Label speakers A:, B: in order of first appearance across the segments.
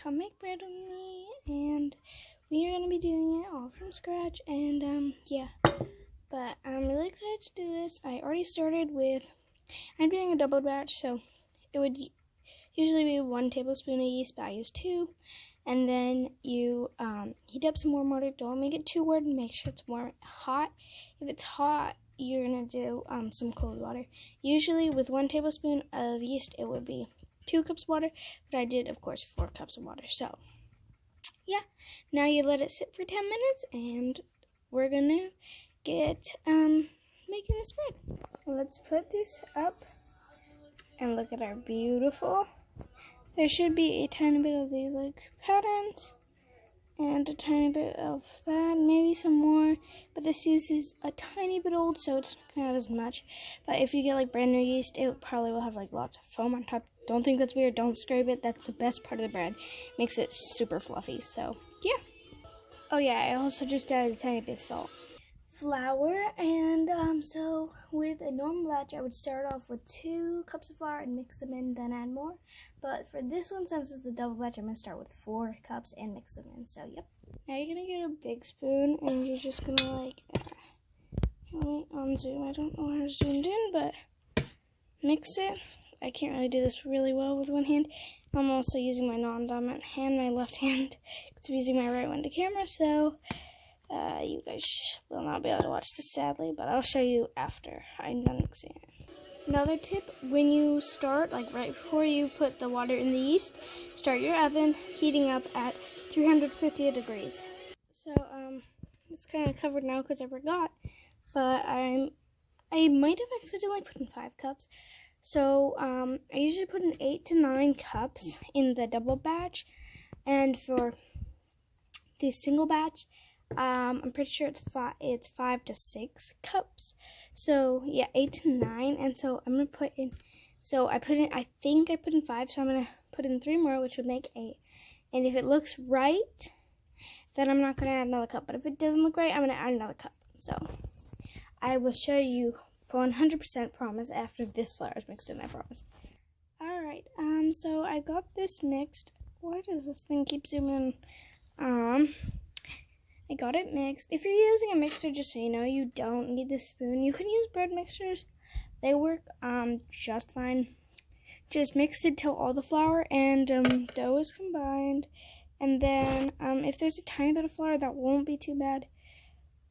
A: come make bread with me, and we are going to be doing it all from scratch, and yeah, but I'm really excited to do this. I already started with, I'm doing a double batch, so it would usually be 1 tablespoon of yeast, but I use 2, and then you heat up some warm water. Don't make it too warm, make sure it's warm, hot. If it's hot, you're going to do some cold water. Usually with 1 tablespoon of yeast, it would be 2 cups of water, but I did, of course, 4 cups of water. So, yeah, now you let it sit for 10 minutes, and we're going to get making this bread. Let's put this up, and look at our beautiful. There should be a tiny bit of these, like, patterns, and a tiny bit of that, maybe some more, but this yeast is a tiny bit old, so it's not as much. But if you get like brand new yeast, it probably will have like lots of foam on top. Don't think that's weird, don't scrape it. That's the best part of the bread. Makes it super fluffy. So yeah. Oh yeah, I also just added a tiny bit of salt, flour, and so with a normal batch I would start off with 2 cups of flour and mix them in, then add more. But for this one, since it's a double batch, I'm going to start with 4 cups and mix them in. So yep. Now you're going to get a big spoon, and you're just going to like, let me on zoom, I don't know how it's zoomed in, but mix it. I can't really do this really well with one hand. I'm also using my non-dominant hand, my left hand, because I'm using my right one to camera, so you guys will not be able to watch this, sadly, but I'll show you after I'm done mixing it. Another tip, when you start, like right before you put the water in the yeast, start your oven heating up at 350 degrees. So, it's kind of covered now because I forgot, but I might have accidentally put in 5 cups. So, I usually put in 8 to 9 cups in the double batch, and for the single batch, I'm pretty sure it's 5 to 6 cups. So yeah, 8 to 9, and so I'm gonna put in. So I think I put in 5, so I'm gonna put in 3 more, which would make 8. And if it looks right, then I'm not gonna add another cup. But if it doesn't look right, I'm gonna add another cup. So I will show you 100% promise after this flour is mixed in. I promise. All right. So I got this mixed. Why does this thing keep zooming in? I got it mixed. If you're using a mixer, just so you know, you don't need the spoon. You can use bread mixers. They work just fine. Just mix it till all the flour and dough is combined. And then if there's a tiny bit of flour, that won't be too bad.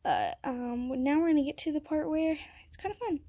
A: But now we're going to get to the part where it's kind of fun.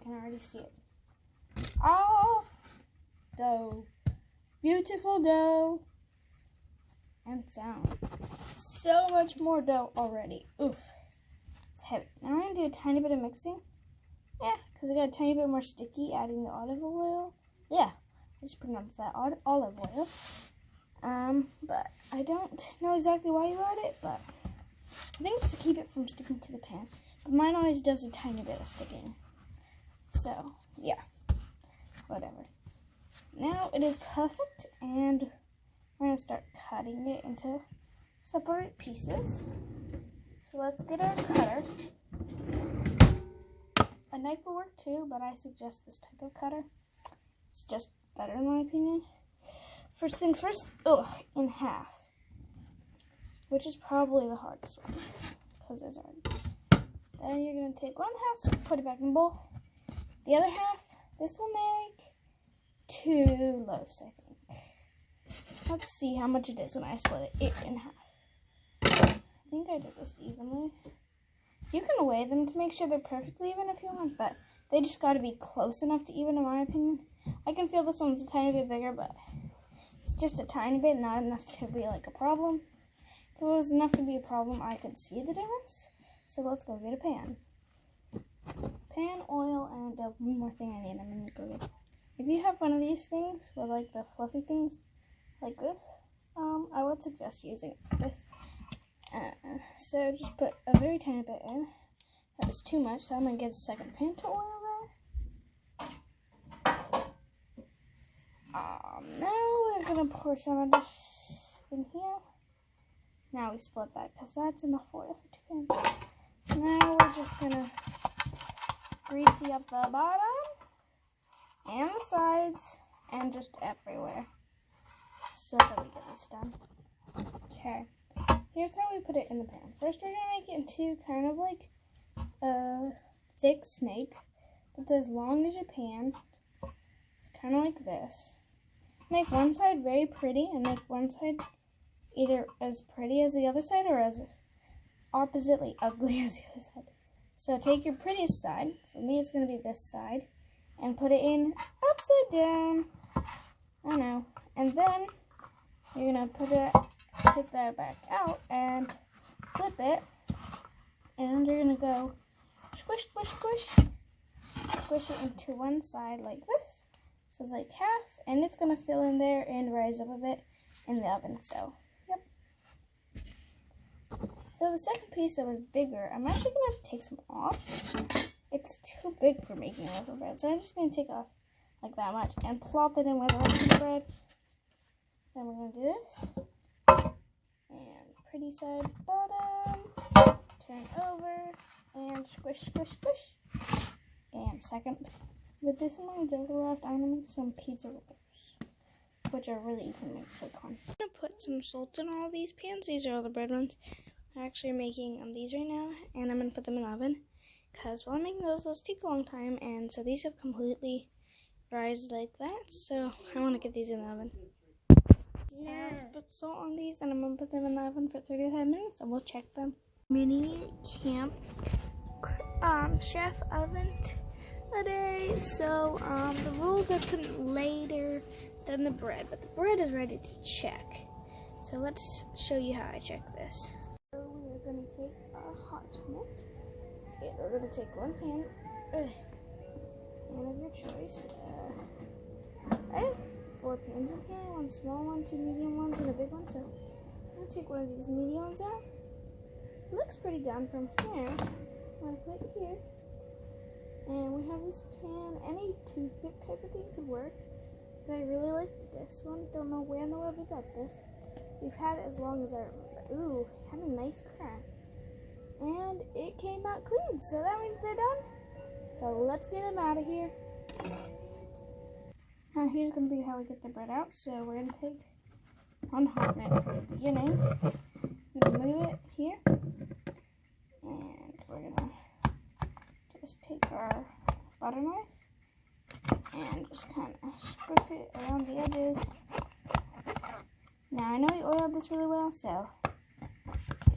A: can already see it. Oh, dough. Beautiful dough. And sound. So much more dough already. Oof. It's heavy. Now I'm going to do a tiny bit of mixing. Yeah, because I got a tiny bit more sticky adding the olive oil. Yeah, I just pronounced that olive oil. But I don't know exactly why you add it, but I think it's to keep it from sticking to the pan. But mine always does a tiny bit of sticking. So, yeah, whatever. Now it is perfect, and we're going to start cutting it into separate pieces. So let's get our cutter. A knife will work too, but I suggest this type of cutter. It's just better in my opinion. First things first, in half. Which is probably the hardest one, because there's already. Then you're going to take one half, put it back in the bowl. The other half, this will make 2 loaves, I think. Let's see how much it is when I split it in half. I think I did this evenly. You can weigh them to make sure they're perfectly even if you want, but they just got to be close enough to even in my opinion. I can feel this one's a tiny bit bigger, but it's just a tiny bit, not enough to be like a problem. If it was enough to be a problem, I could see the difference. So let's go get a pan. Pan, oil, and one more thing I need. I'm going to go get. If you have one of these things, with like the fluffy things, like this, I would suggest using it for this. So just put a very tiny bit in. That was too much, so I'm going to get a second pan to oil there. Now we're going to pour some of this in here. Now we split that because that's enough oil for 2 pans. Now we're just going to greasy up the bottom and the sides and just everywhere so that we get this done. Okay, here's how we put it in the pan. First we're going to make it into kind of like a thick snake that's as long as your pan, kind of like this. Make one side very pretty and make one side either as pretty as the other side or as oppositely ugly as the other side. So take your prettiest side, for me it's going to be this side, and put it in upside down. I know. And then you're going to take that back out and flip it. And you're going to go squish, squish, squish. Squish it into one side like this. So it's like half, and it's going to fill in there and rise up a bit in the oven. So, yep. So the second piece that was bigger, I'm actually going to have to take some off. It's too big for making a loaf of bread, so I'm just going to take off like that much and plop it in with the rest of the bread. Then we're going to do this. And pretty side bottom. Turn over and squish, squish, squish. And second, with this one on the left, I'm going to make some pizza rolls, which are really easy to make, so fun. I'm going to put some salt in all these pans. These are all the bread ones. I'm actually making these right now, and I'm going to put them in the oven, because while I'm making those take a long time, and so these have completely rised like that, so I want to get these in the oven. Now let's put salt on these, and I'm going to put them in the oven for 35 minutes, and we'll check them. Mini camp chef oven today, so the rolls are put later than the bread, but the bread is ready to check. So let's show you how I check this. So we are going to take a hot minute, and we're going to take one pan, one of your choice. I have 4 pans in here, one small one, 2 medium ones, and a big one, so I'm going to take one of these medium ones out. It looks pretty done from here. I'm going to put it here. And we have this pan, any toothpick type of thing could work. But I really like this one. Don't know where in the world we got this. We've had it as long as I remember. Ooh, had a nice crack. And it came out clean, so that means they're done. So let's get them out of here. Now here's going to be how we get the bread out. So we're going to take one hot minute for the beginning. I'm going to move it here. And we're going to just take our butter knife and just kind of scrape it around the edges. Now I know we oiled this really well, so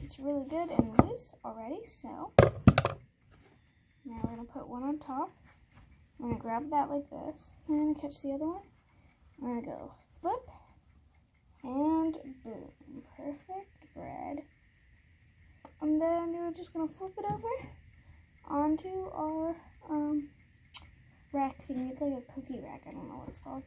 A: it's really good and loose already. So now we're going to put one on top I'm going to grab that like this. I'm going to catch the other one. I'm going to go flip. And boom. Perfect bread. And then we're just going to flip it over onto our rack thingy. It's like a cookie rack. I don't know what it's called.